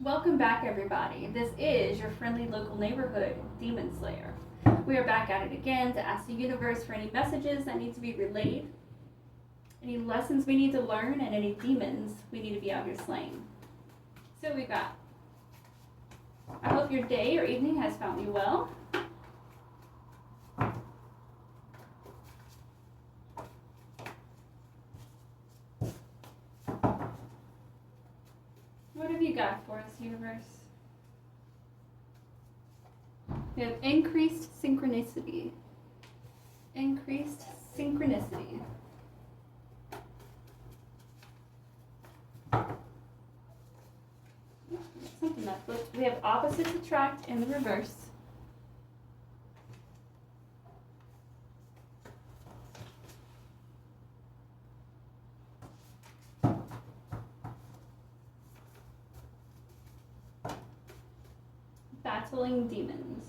Welcome back, everybody. This is your friendly local neighborhood demon slayer. We are back at it again to ask the universe for any messages that need to be relayed, any lessons we need to learn, and any demons we need to be out here slaying. So we got, I hope your day or evening has found you well. What have you got for us, universe? We have increased synchronicity. Increased synchronicity. Something that flipped. We have opposites attract in the reverse. Battling demons.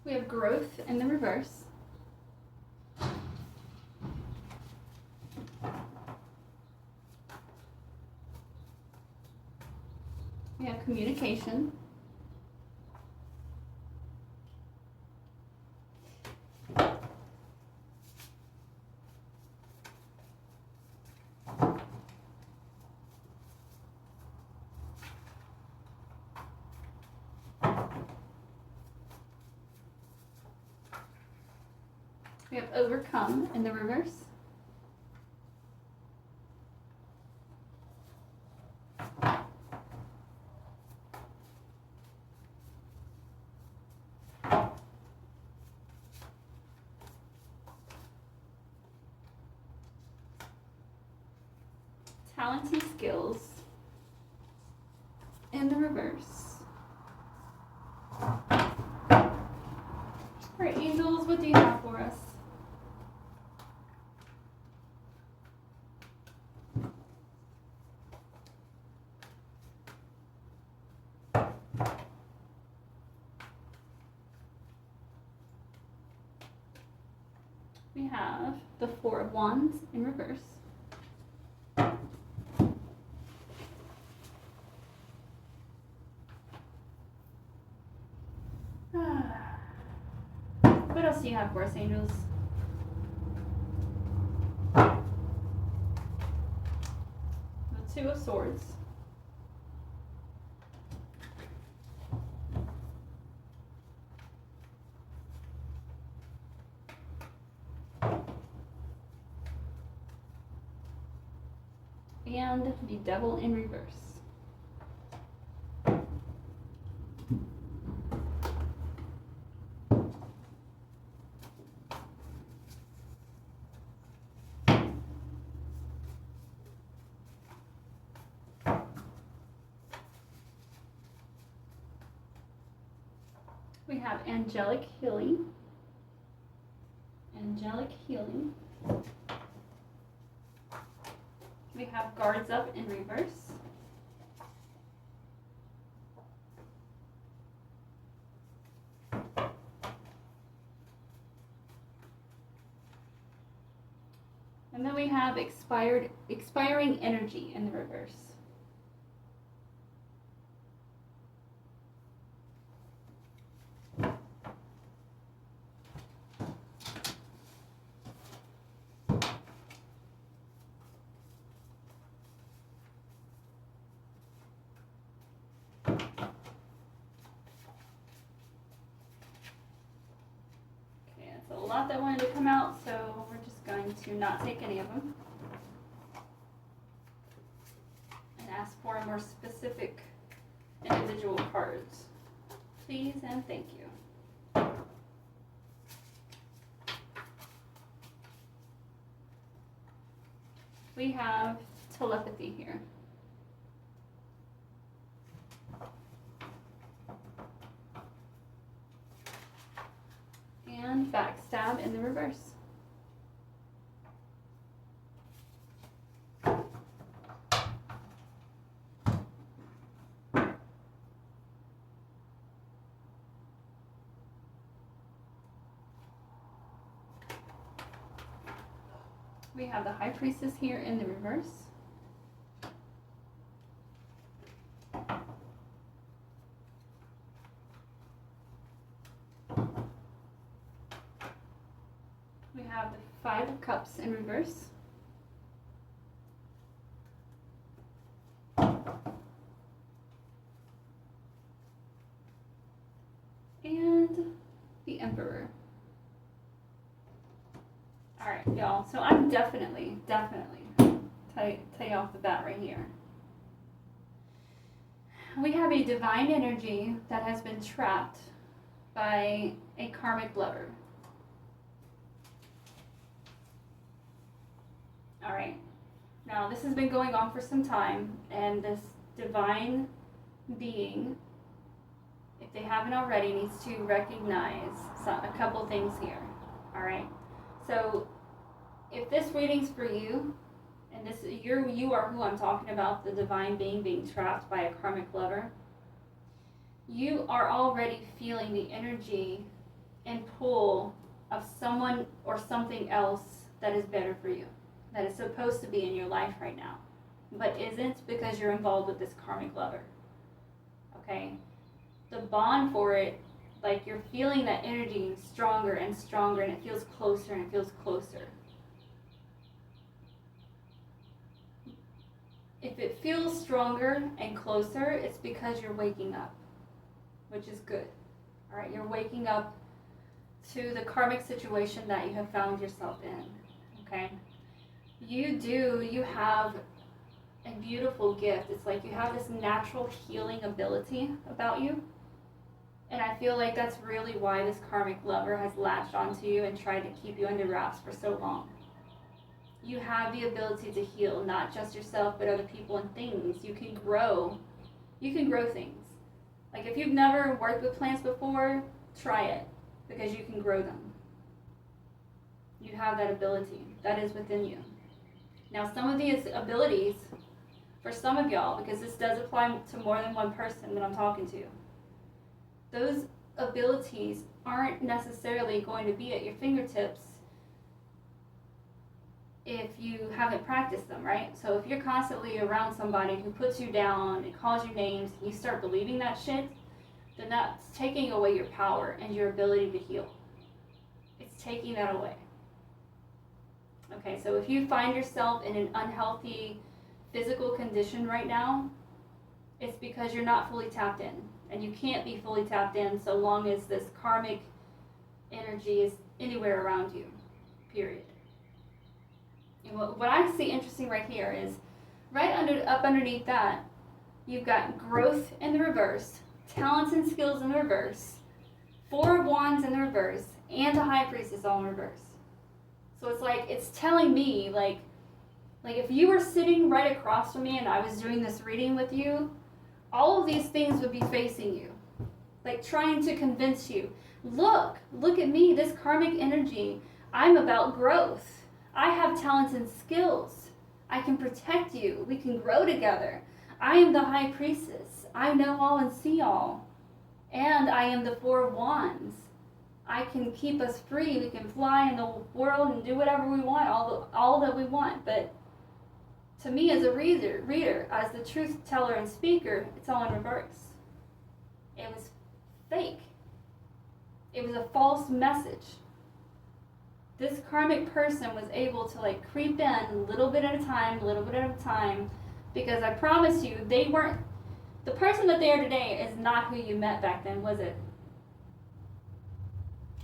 We have growth in the reverse. We have communication. We have overcome in the reverse. Talents and skills in the reverse. All right, angels, what do you have for us? We have the Four of Wands in reverse. What else do you have for us, angels? The Two of Swords. And the Devil in reverse. We have angelic healing. Angelic healing. We have guards up in reverse. And then we have expiring energy in the reverse. A lot that wanted to come out, so we're just going to not take any of them and ask for more specific individual cards. Please and thank you. We have telepathy here. And backstab in the reverse. We have the High Priestess here in the reverse. We have the Five of Cups in reverse. And the Emperor. Alright, y'all. So I'm definitely tell you off the bat right here. We have a divine energy that has been trapped by a karmic lover. Alright. Now this has been going on for some time, and this divine being, if they haven't already, needs to recognize a couple things here. Alright. So if this reading's for you, and you are who I'm talking about, the divine being being trapped by a karmic lover, you are already feeling the energy and pull of someone or something else that is better for you, that is supposed to be in your life right now, but isn't because you're involved with this karmic lover. Okay? The bond for it, like you're feeling that energy stronger and stronger, and it feels closer and it feels closer. If it feels stronger and closer, it's because you're waking up, which is good. All right, you're waking up to the karmic situation that you have found yourself in. Okay, you have a beautiful gift. It's like you have this natural healing ability about you. And I feel like that's really why this karmic lover has latched onto you and tried to keep you under wraps for so long. You have the ability to heal, not just yourself, but other people and things. You can grow things. Like if you've never worked with plants before, try it, because you can grow them. You have that ability. That is within you. Now some of these abilities, for some of y'all, because this does apply to more than one person that I'm talking to, those abilities aren't necessarily going to be at your fingertips if you haven't practiced them, right? So if you're constantly around somebody who puts you down and calls you names and you start believing that shit, then that's taking away your power and your ability to heal. It's taking that away. Okay, so if you find yourself in an unhealthy physical condition right now, it's because you're not fully tapped in. And you can't be fully tapped in so long as this karmic energy is anywhere around you, period. And what I see interesting right here is, up underneath that, you've got growth in the reverse, talents and skills in the reverse, Four of Wands in the reverse, and the High Priestess all in reverse. So it's like, it's telling me, like if you were sitting right across from me and I was doing this reading with you, all of these things would be facing you, like trying to convince you, look at me, this karmic energy, I'm about growth. I have talents and skills. I can protect you. We can grow together. I am the High Priestess. I know all and see all. And I am the Four of Wands. I can keep us free. We can fly in the world and do whatever we want, all that we want. But to me as a reader, as the truth teller and speaker, it's all in reverse. It was fake. It was a false message. This karmic person was able to like creep in a little bit at a time, because I promise you, they weren't, the person that they are today is not who you met back then, was it?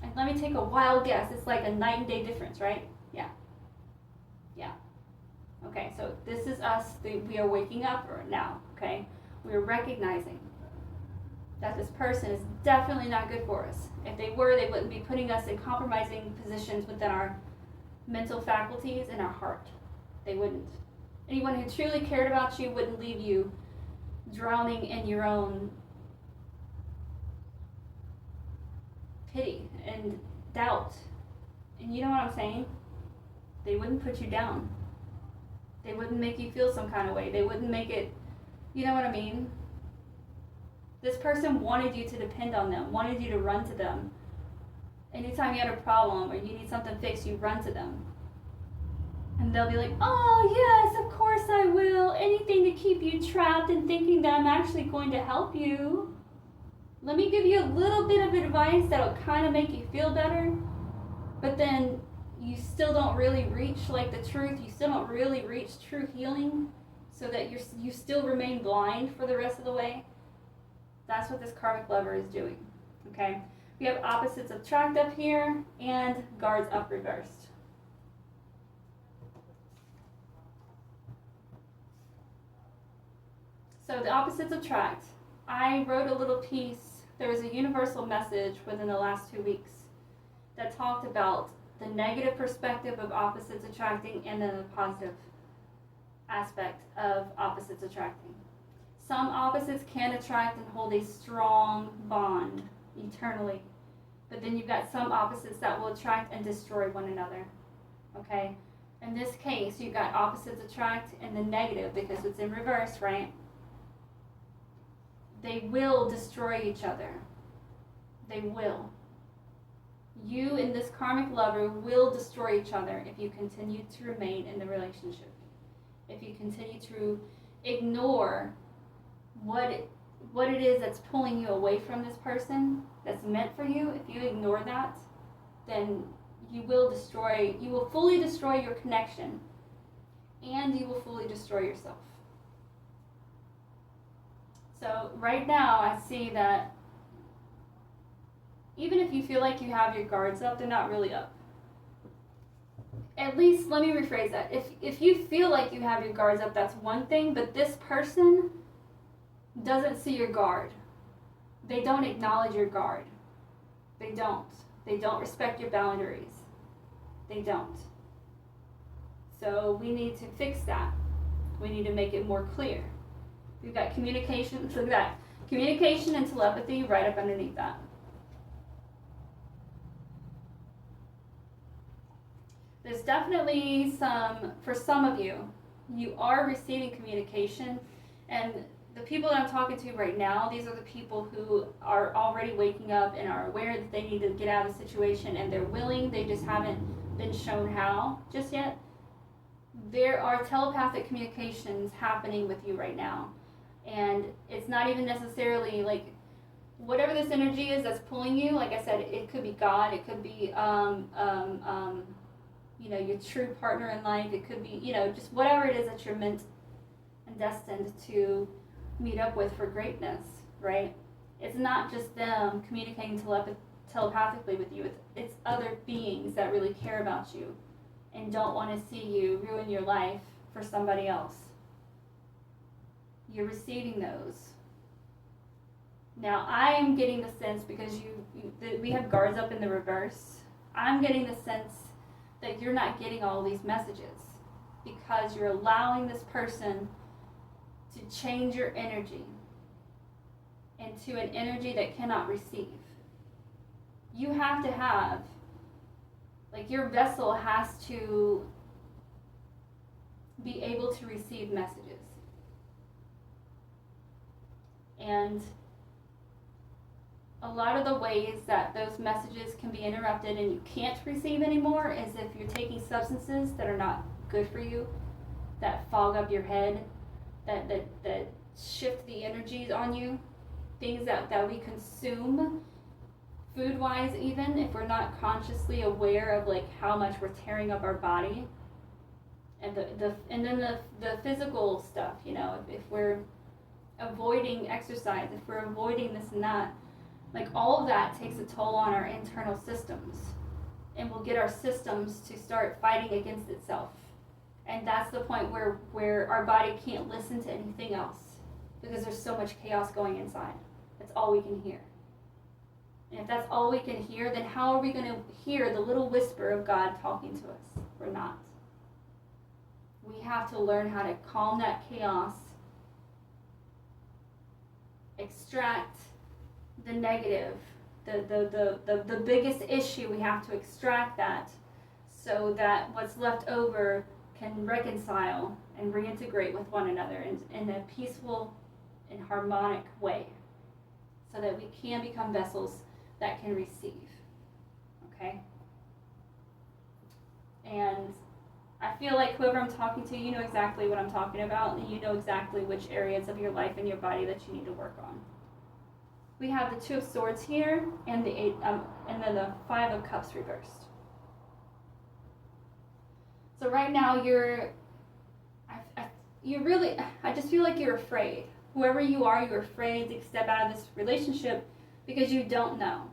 And let me take a wild guess. It's like a night and day difference, right? Yeah. Okay, so this is us. We are waking up now, okay? We are recognizing that this person is definitely not good for us. If they were, they wouldn't be putting us in compromising positions within our mental faculties and our heart. They wouldn't. Anyone who truly cared about you wouldn't leave you drowning in your own pity and doubt. And you know what I'm saying? They wouldn't put you down. They wouldn't make you feel some kind of way. They wouldn't make it, you know what I mean? This person wanted you to depend on them, wanted you to run to them. Anytime you had a problem or you need something fixed, you run to them. And they'll be like, oh, yes, of course I will. Anything to keep you trapped and thinking that I'm actually going to help you. Let me give you a little bit of advice that'll kind of make you feel better. But then you still don't really reach like the truth. You still don't really reach true healing, so that you still remain blind for the rest of the way. That's what this karmic lover is doing. Okay? We have opposites attract up here and guards up reversed. So the opposites attract. I wrote a little piece. There was a universal message within the last 2 weeks that talked about the negative perspective of opposites attracting and then the positive aspect of opposites attracting. Some opposites can attract and hold a strong bond eternally. But then you've got some opposites that will attract and destroy one another. Okay? In this case, you've got opposites attract and the negative because it's in reverse, right? They will destroy each other. They will. You and this karmic lover will destroy each other if you continue to remain in the relationship. If you continue to ignore what it is that's pulling you away from this person that's meant for you, if you ignore that, then you will fully destroy your connection, and you will fully destroy yourself. So right now I see that even if you feel like you have your guards up, they're not really up. At least, let me rephrase that. If you feel like you have your guards up, that's one thing, but this person doesn't see your guard. They don't acknowledge your guard. They don't. They don't respect your boundaries. They don't. So we need to fix that. We need to make it more clear. We've got communication, look at that. Communication and telepathy right up underneath that. There's definitely for some of you, you are receiving communication, and the people that I'm talking to right now, these are the people who are already waking up and are aware that they need to get out of the situation, and they're willing, they just haven't been shown how just yet. There are telepathic communications happening with you right now, and it's not even necessarily like whatever this energy is that's pulling you. Like I said, it could be God, it could be your true partner in life, it could be, just whatever it is that you're meant and destined to meet up with for greatness, right? It's not just them communicating telepathically with you, it's other beings that really care about you and don't want to see you ruin your life for somebody else. You're receiving those. Now, I am getting the sense, because we have guards up in the reverse, I'm getting the sense that you're not getting all these messages because you're allowing this person to change your energy into an energy that cannot receive. You have to have, your vessel has to be able to receive messages. And a lot of the ways that those messages can be interrupted and you can't receive anymore is if you're taking substances that are not good for you, that fog up your head, that shift the energies on you, things that we consume, food-wise even, if we're not consciously aware of how much we're tearing up our body, and then the physical stuff, if we're avoiding exercise, if we're avoiding this and that, all of that takes a toll on our internal systems, and will get our systems to start fighting against itself. And that's the point where our body can't listen to anything else, because there's so much chaos going inside. That's all we can hear. And if that's all we can hear, then how are we going to hear the little whisper of God talking to us? We're not. We have to learn how to calm that chaos, extract the negative, the biggest issue. We have to extract that so that what's left over can reconcile and reintegrate with one another in a peaceful and harmonic way, so that we can become vessels that can receive. Okay? And I feel like whoever I'm talking to, you know exactly what I'm talking about, and you know exactly which areas of your life and your body that you need to work on. We have the Two of Swords here, and the and then the Five of Cups reversed. So right now I just feel like you're afraid. Whoever you are, you're afraid to step out of this relationship because you don't know.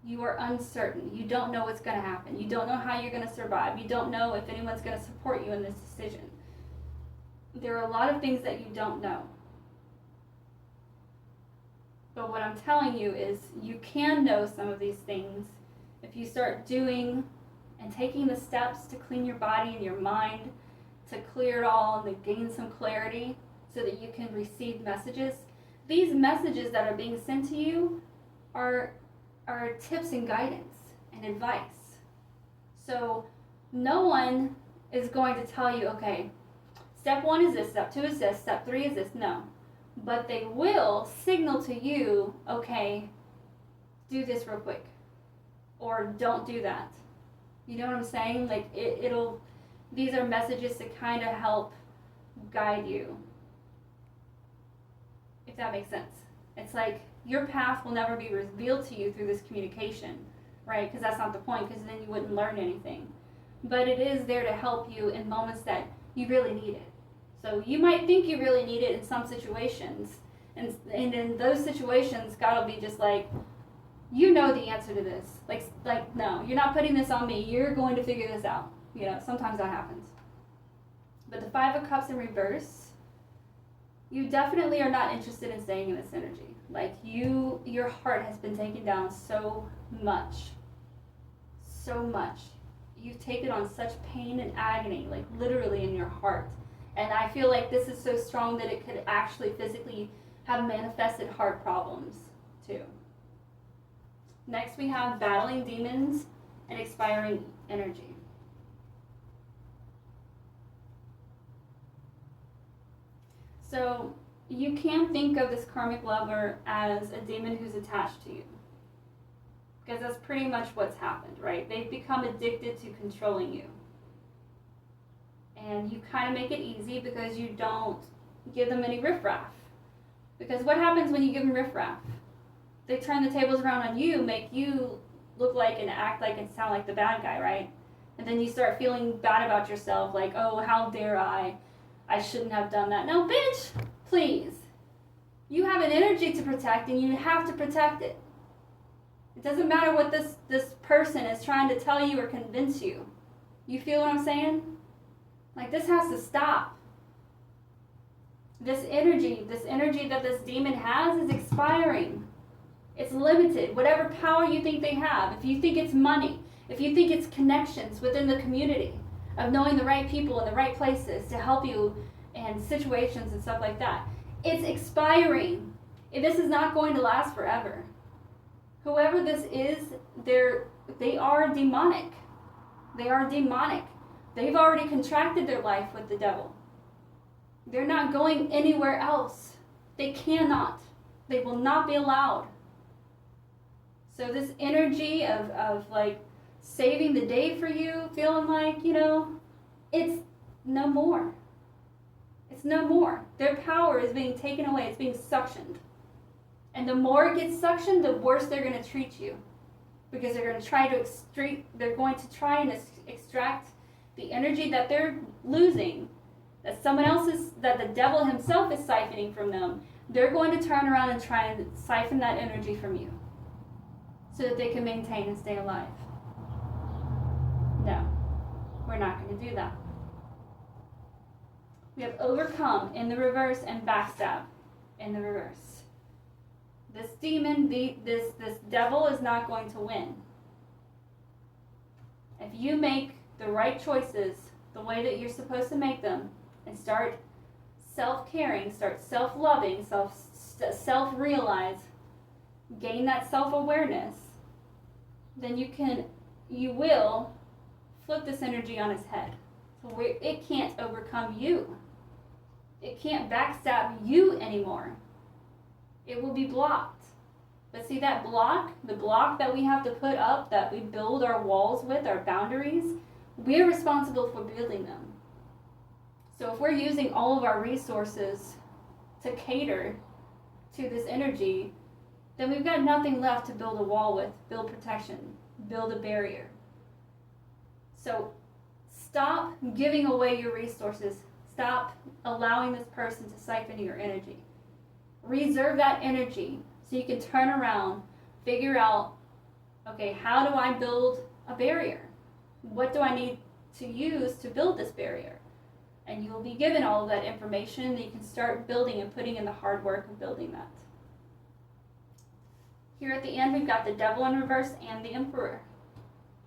You are uncertain. You don't know what's going to happen. You don't know how you're going to survive. You don't know if anyone's going to support you in this decision. There are a lot of things that you don't know. But what I'm telling you is you can know some of these things if you start doing and taking the steps to clean your body and your mind, to clear it all and to gain some clarity so that you can receive messages. These messages that are being sent to you are tips and guidance and advice. So no one is going to tell you, okay, step 1 is this, step 2 is this, step 3 is this. No. But they will signal to you, okay, do this real quick. Or don't do that. You know what I'm saying? Like these are messages to kind of help guide you. If that makes sense. It's like your path will never be revealed to you through this communication, right? Because that's not the point, because then you wouldn't learn anything. But it is there to help you in moments that you really need it. So you might think you really need it in some situations, and in those situations, God will be just like, you know the answer to this. Like no, you're not putting this on me. You're going to figure this out. You know, sometimes that happens. But the Five of Cups in reverse, you definitely are not interested in staying in this energy. Like your heart has been taken down so much. So much. You've taken on such pain and agony, like literally in your heart. And I feel like this is so strong that it could actually physically have manifested heart problems too. Next we have battling demons and expiring energy. So you can think of this karmic lover as a demon who's attached to you. Because that's pretty much what's happened, right? They've become addicted to controlling you. And you kind of make it easy because you don't give them any riffraff. Because what happens when you give them riffraff? They turn the tables around on you, make you look like and act like and sound like the bad guy, right? And then you start feeling bad about yourself, like, oh, how dare I shouldn't have done that. No, bitch, please. You have an energy to protect and you have to protect it. It doesn't matter what this person is trying to tell you or convince you. You feel what I'm saying? Like, this has to stop. This energy that this demon has is expiring. It's limited. Whatever power you think they have, if you think it's money, if you think it's connections within the community, of knowing the right people in the right places to help you in situations and stuff like that, it's expiring. This is not going to last forever. Whoever this is, they are demonic. They are demonic. They've already contracted their life with the devil. They're not going anywhere else. They cannot. They will not be allowed. So this energy of like saving the day for you, feeling like, you know, it's no more. It's no more. Their power is being taken away. It's being suctioned. And the more it gets suctioned, the worse they're going to treat you. Because they're going to try and extract the energy that they're losing, that the devil himself is siphoning from them. They're going to turn around and try and siphon that energy from you so that they can maintain and stay alive. No, we're not going to do that. We have overcome in the reverse and backstab in the reverse. This demon, this devil is not going to win. If you make the right choices the way that you're supposed to make them and start self-caring, start self-loving, self-realize, gain that self-awareness, then you will flip this energy on its head. So it can't overcome you. It can't backstab you anymore. It will be blocked. But see that block, the block that we have to put up, that we build our walls with, our boundaries, we're responsible for building them. So if we're using all of our resources to cater to this energy, then we've got nothing left to build a wall with, build protection, build a barrier. So stop giving away your resources. Stop allowing this person to siphon your energy. Reserve that energy so you can turn around, figure out, okay, how do I build a barrier? What do I need to use to build this barrier? And you will be given all of that information that you can start building and putting in the hard work of building that. Here at the end, we've got the Devil in reverse and the Emperor.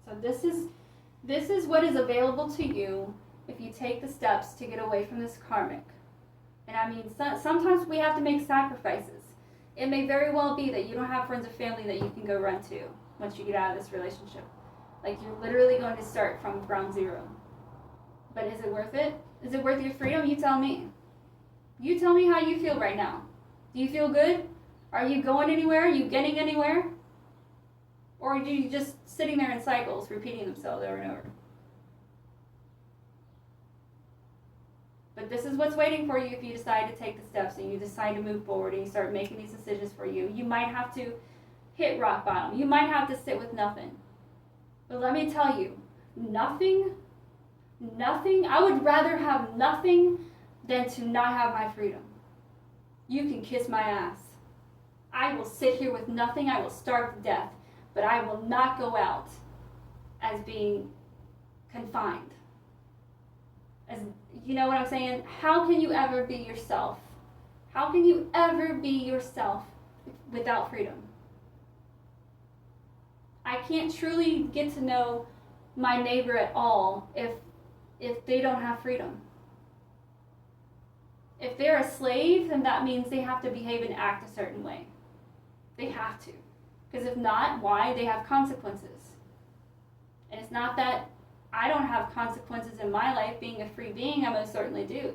So this is what is available to you if you take the steps to get away from this karmic. And I mean, sometimes we have to make sacrifices. It may very well be that you don't have friends or family that you can go run to once you get out of this relationship. Like, you're literally going to start from ground zero. But is it worth it? Is it worth your freedom? You tell me. You tell me how you feel right now. Do you feel good? Are you going anywhere? Are you getting anywhere? Or are you just sitting there in cycles, repeating themselves over and over? But this is what's waiting for you if you decide to take the steps and you decide to move forward and you start making these decisions for you. You might have to hit rock bottom. You might have to sit with nothing. But let me tell you, nothing, I would rather have nothing than to not have my freedom. You can kiss my ass. I will sit here with nothing. I will starve to death. But I will not go out as being confined. As, you know what I'm saying? How can you ever be yourself? How can you ever be yourself without freedom? I can't truly get to know my neighbor at all if they don't have freedom. If they're a slave, then that means they have to behave and act a certain way. They have to. Because if not, why? They have consequences. And it's not that I don't have consequences in my life being a free being, I most certainly do.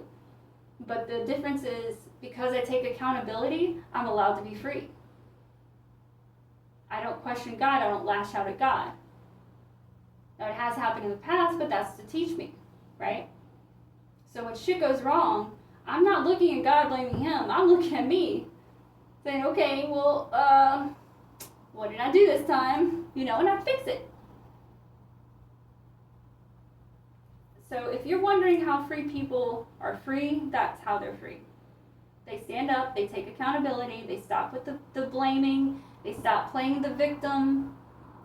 But the difference is, because I take accountability, I'm allowed to be free. I don't question God, I don't lash out at God. Now, it has happened in the past, but that's to teach me, right? So when shit goes wrong, I'm not looking at God blaming him, I'm looking at me, saying, okay, well, what did I do this time? You know, and I fix it. So if you're wondering how free people are free, that's how they're free. They stand up, they take accountability, they stop with the blaming, they stop playing the victim,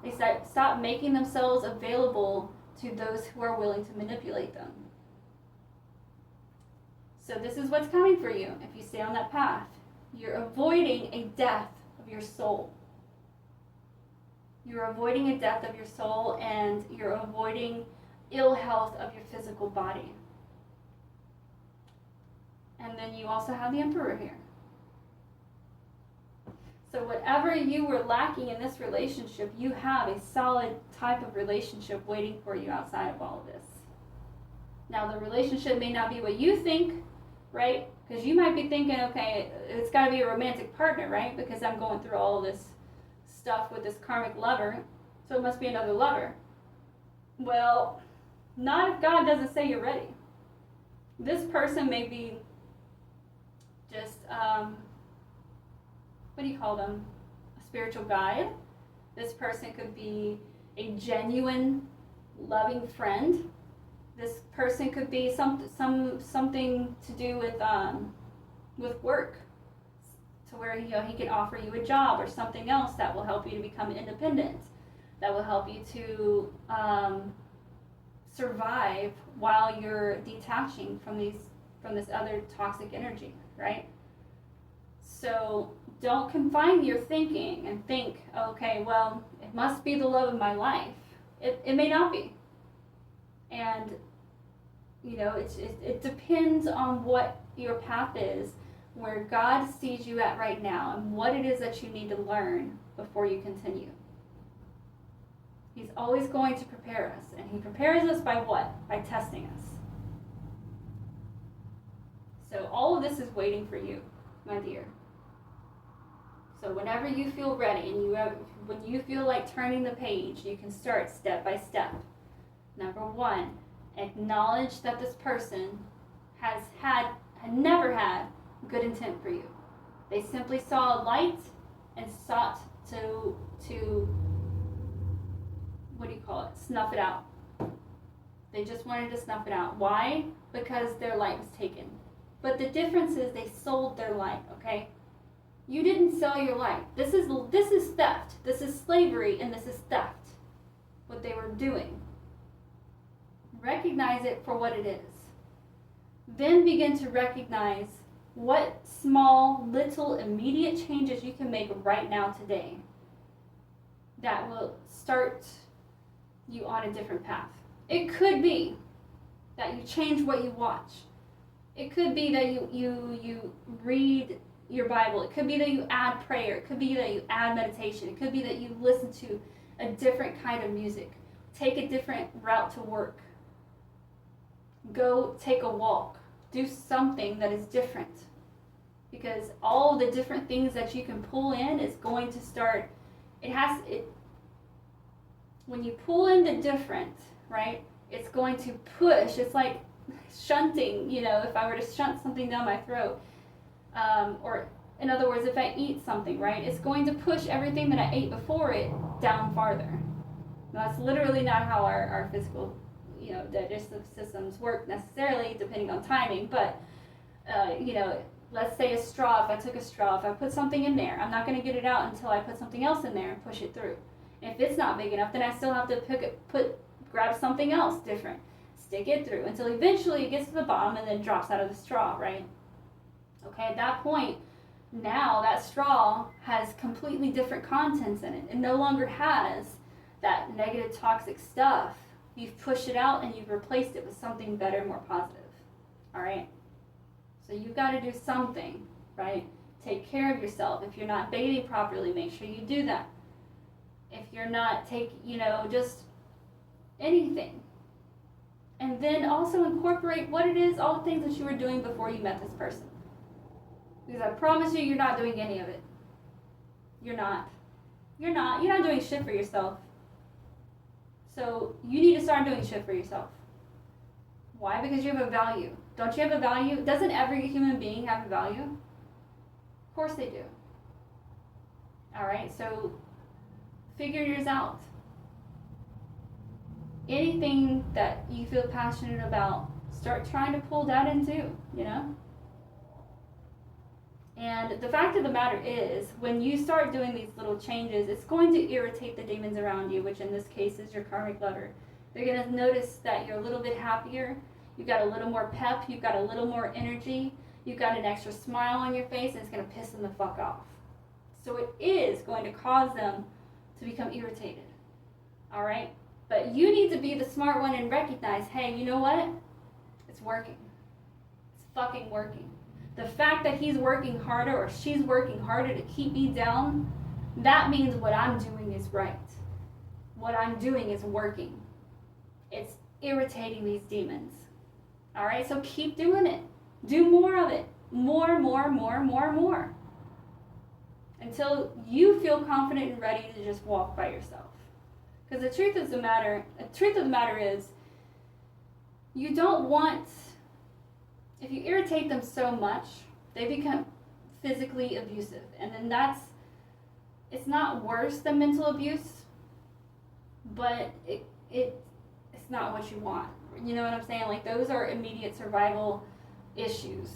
they stop making themselves available to those who are willing to manipulate them. So this is what's coming for you if you stay on that path. You're avoiding a death of your soul. You're avoiding a death of your soul, and you're avoiding ill health of your physical body. And then you also have the Emperor here. So whatever you were lacking in this relationship, you have a solid type of relationship waiting for you outside of all of this. Now, the relationship may not be what you think, right? Because you might be thinking, okay, it's got to be a romantic partner, right? Because I'm going through all of this stuff with this karmic lover, so it must be another lover. Well, not if God doesn't say you're ready. This person may be just, what do you call them? A spiritual guide. This person could be a genuine, loving friend. This person could be something to do with work, to where he can offer you a job or something else that will help you to become independent, that will help you to survive while you're detaching from this other toxic energy, right? So don't confine your thinking and think, okay, well, it must be the love of my life. It may not be. And, you know, it depends on what your path is, where God sees you at right now, and what it is that you need to learn before you continue. He's always going to prepare us, and he prepares us by what? By testing us. So all of this is waiting for you, my dear. So whenever you feel ready, and when you feel like turning the page, you can start step by step. Number one, acknowledge that this person had never had good intent for you. They simply saw a light and sought to snuff it out. They just wanted to snuff it out. Why? Because their light was taken. But the difference is they sold their light, okay? You didn't sell your light. This is theft. This is slavery, and this is theft. What they were doing. Recognize it for what it is. Then begin to recognize what small, little, immediate changes you can make right now today that will start you on a different path. It could be that you change what you watch. It could be that you read your Bible. It could be that you add prayer. It could be that you add meditation. It could be that you listen to a different kind of music. Take a different route to work. Go take a walk. Do something that is different. Because all the different things that you can pull in is going to start, when you pull in the different, right, it's going to push. It's like shunting, if I were to shunt something down my throat, or in other words, if I eat something, right, it's going to push everything that I ate before it down farther. Now, that's literally not how our physical, digestive systems work necessarily, depending on timing, but, let's say a straw, if I took a straw, if I put something in there, I'm not going to get it out until I put something else in there and push it through. If it's not big enough, then I still have to grab something else different, stick it through until eventually it gets to the bottom and then drops out of the straw, right? Okay, at that point, now that straw has completely different contents in it. It no longer has that negative, toxic stuff. You've pushed it out and you've replaced it with something better, more positive. All right? So you've got to do something, right? Take care of yourself. If you're not bathing properly, make sure you do that. If you're not just anything. And then also incorporate what it is, all the things that you were doing before you met this person. Because I promise you're not doing any of it. You're not doing shit for yourself. So you need to start doing shit for yourself. Why? Because you have a value. Don't you have a value? Doesn't every human being have a value? Of course they do. All right, so figure yours out. Anything that you feel passionate about, start trying to pull that into, And the fact of the matter is, when you start doing these little changes, it's going to irritate the demons around you, which in this case is your karmic lover. They're going to notice that you're a little bit happier, you've got a little more pep, you've got a little more energy, you've got an extra smile on your face, and it's going to piss them the fuck off. So it is going to cause them to become irritated. All right? But you need to be the smart one and recognize, hey, you know what? It's working. It's fucking working. The fact that he's working harder or she's working harder to keep me down, that means what I'm doing is right. What I'm doing is working. It's irritating these demons. All right? So keep doing it. Do more of it. More. Until you feel confident and ready to just walk by yourself. Because the truth of the matter is, you don't want, if you irritate them so much, they become physically abusive. And then it's not worse than mental abuse, but it's not what you want. You know what I'm saying? Like, those are immediate survival issues.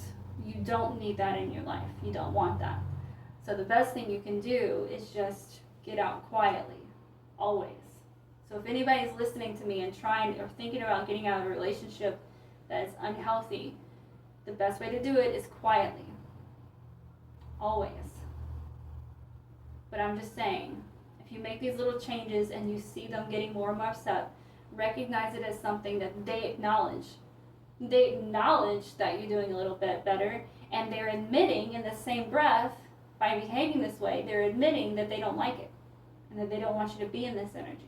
You don't need that in your life. You don't want that. So the best thing you can do is just get out quietly, always. So if anybody's listening to me and trying or thinking about getting out of a relationship that is unhealthy, the best way to do it is quietly. Always. But I'm just saying, if you make these little changes and you see them getting more and more upset, recognize it as something that they acknowledge. They acknowledge that you're doing a little bit better, and they're admitting in the same breath, by behaving this way, they're admitting that they don't like it and that they don't want you to be in this energy.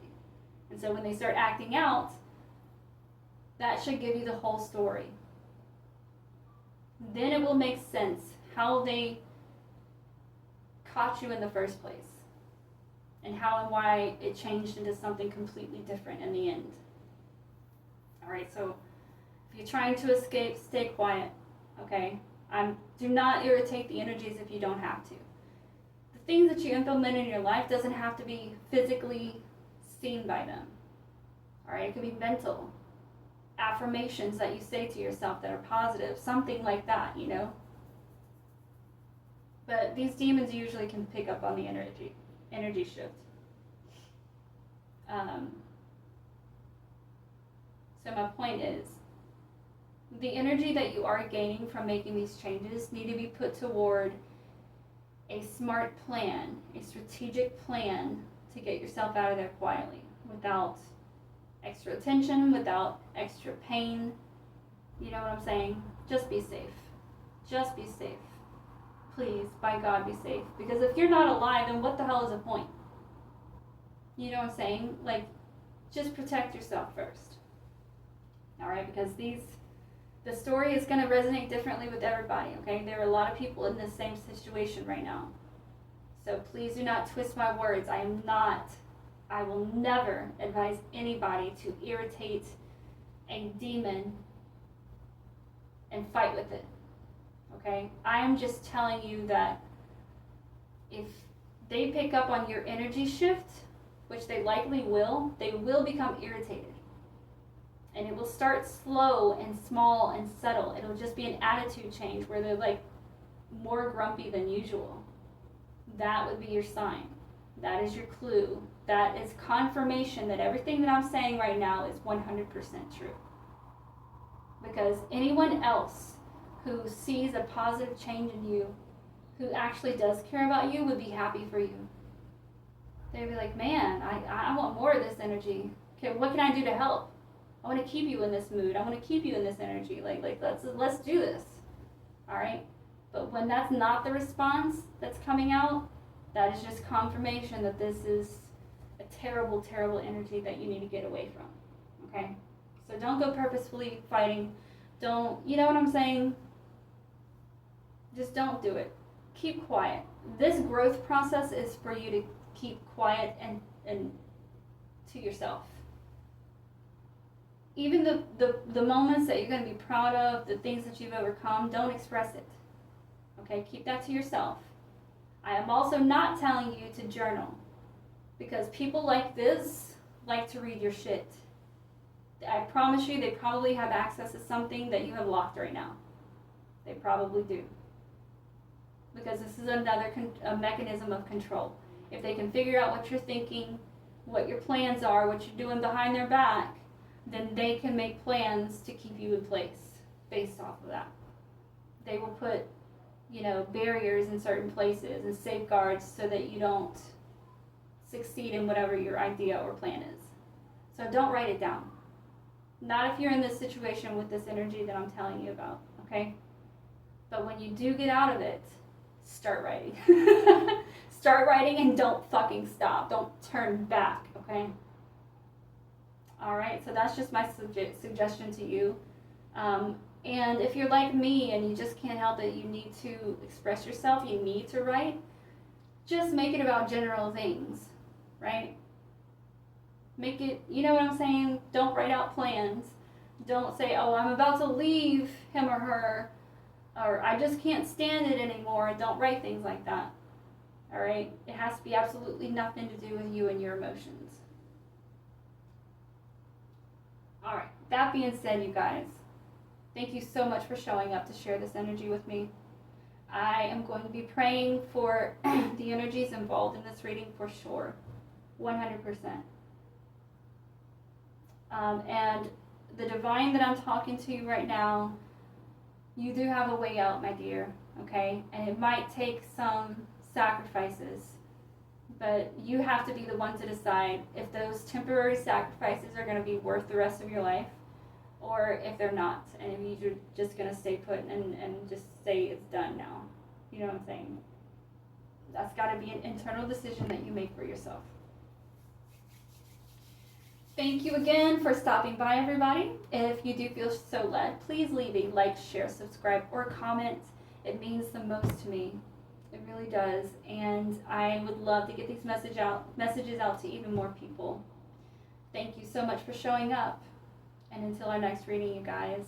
And so when they start acting out, that should give you the whole story. Then it will make sense how they caught you in the first place and how and why it changed into something completely different in the end. All right, so if you're trying to escape, stay quiet, okay? Do not irritate the energies if you don't have to. The things that you implement in your life doesn't have to be physically seen by them. All right, it could be mental affirmations that you say to yourself that are positive, something like that, you know. But these demons usually can pick up on the energy shift. So my point is, the energy that you are gaining from making these changes need to be put toward a smart plan, a strategic plan to get yourself out of there quietly, without extra attention, without extra pain. You know what I'm saying? Just be safe. Just be safe. Please, by God, be safe. Because if you're not alive, then what the hell is the point? You know what I'm saying? Like, just protect yourself first. All right? Because the story is going to resonate differently with everybody, okay? There are a lot of people in this same situation right now. So please do not twist my words. I will never advise anybody to irritate a demon and fight with it, okay? I am just telling you that if they pick up on your energy shift, which they likely will, they will become irritated. And it will start slow and small and subtle. It'll just be an attitude change where they're like more grumpy than usual. That would be your sign. That is your clue. That is confirmation that everything that I'm saying right now is 100% true. Because anyone else who sees a positive change in you, who actually does care about you, would be happy for you. They'd be like, man, I want more of this energy. Okay, what can I do to help? I want to keep you in this mood. I want to keep you in this energy. Like let's do this. All right? But when that's not the response that's coming out, that is just confirmation that this is a terrible, terrible energy that you need to get away from. Okay? So don't go purposefully fighting. Don't, you know what I'm saying? Just don't do it. Keep quiet. This growth process is for you to keep quiet and to yourself. Even the moments that you're going to be proud of, the things that you've overcome, don't express it. Okay, keep that to yourself. I am also not telling you to journal, because people like this like to read your shit. I promise you they probably have access to something that you have locked right now. They probably do. Because this is another a mechanism of control. If they can figure out what you're thinking, what your plans are, what you're doing behind their back, then they can make plans to keep you in place based off of that. They will put, barriers in certain places and safeguards so that you don't succeed in whatever your idea or plan is. So don't write it down. Not if you're in this situation with this energy that I'm telling you about, okay? But when you do get out of it, start writing. Start writing and don't fucking stop. Don't turn back, okay? All right, so that's just my suggestion to you. And if you're like me and you just can't help it, you need to express yourself, you need to write, just make it about general things, right? Make it, you know what I'm saying? Don't write out plans. Don't say, oh, I'm about to leave him or her, or I just can't stand it anymore. Don't write things like that, all right? It has to be absolutely nothing to do with you and your emotions. All right, that being said, you guys, thank you so much for showing up to share this energy with me. I am going to be praying for the energies involved in this reading for sure, 100%. And the divine that I'm talking to you right now, you do have a way out, my dear, okay? And it might take some sacrifices, but you have to be the one to decide if those temporary sacrifices are going to be worth the rest of your life, or if they're not, and if you're just going to stay put and just say it's done now. You know what I'm saying? That's got to be an internal decision that you make for yourself. Thank you again for stopping by, everybody. If you do feel so led, please leave a like, share, subscribe, or comment. It means the most to me. It really does. And I would love to get these messages out to even more people. Thank you so much for showing up. And until our next reading, you guys,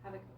have a good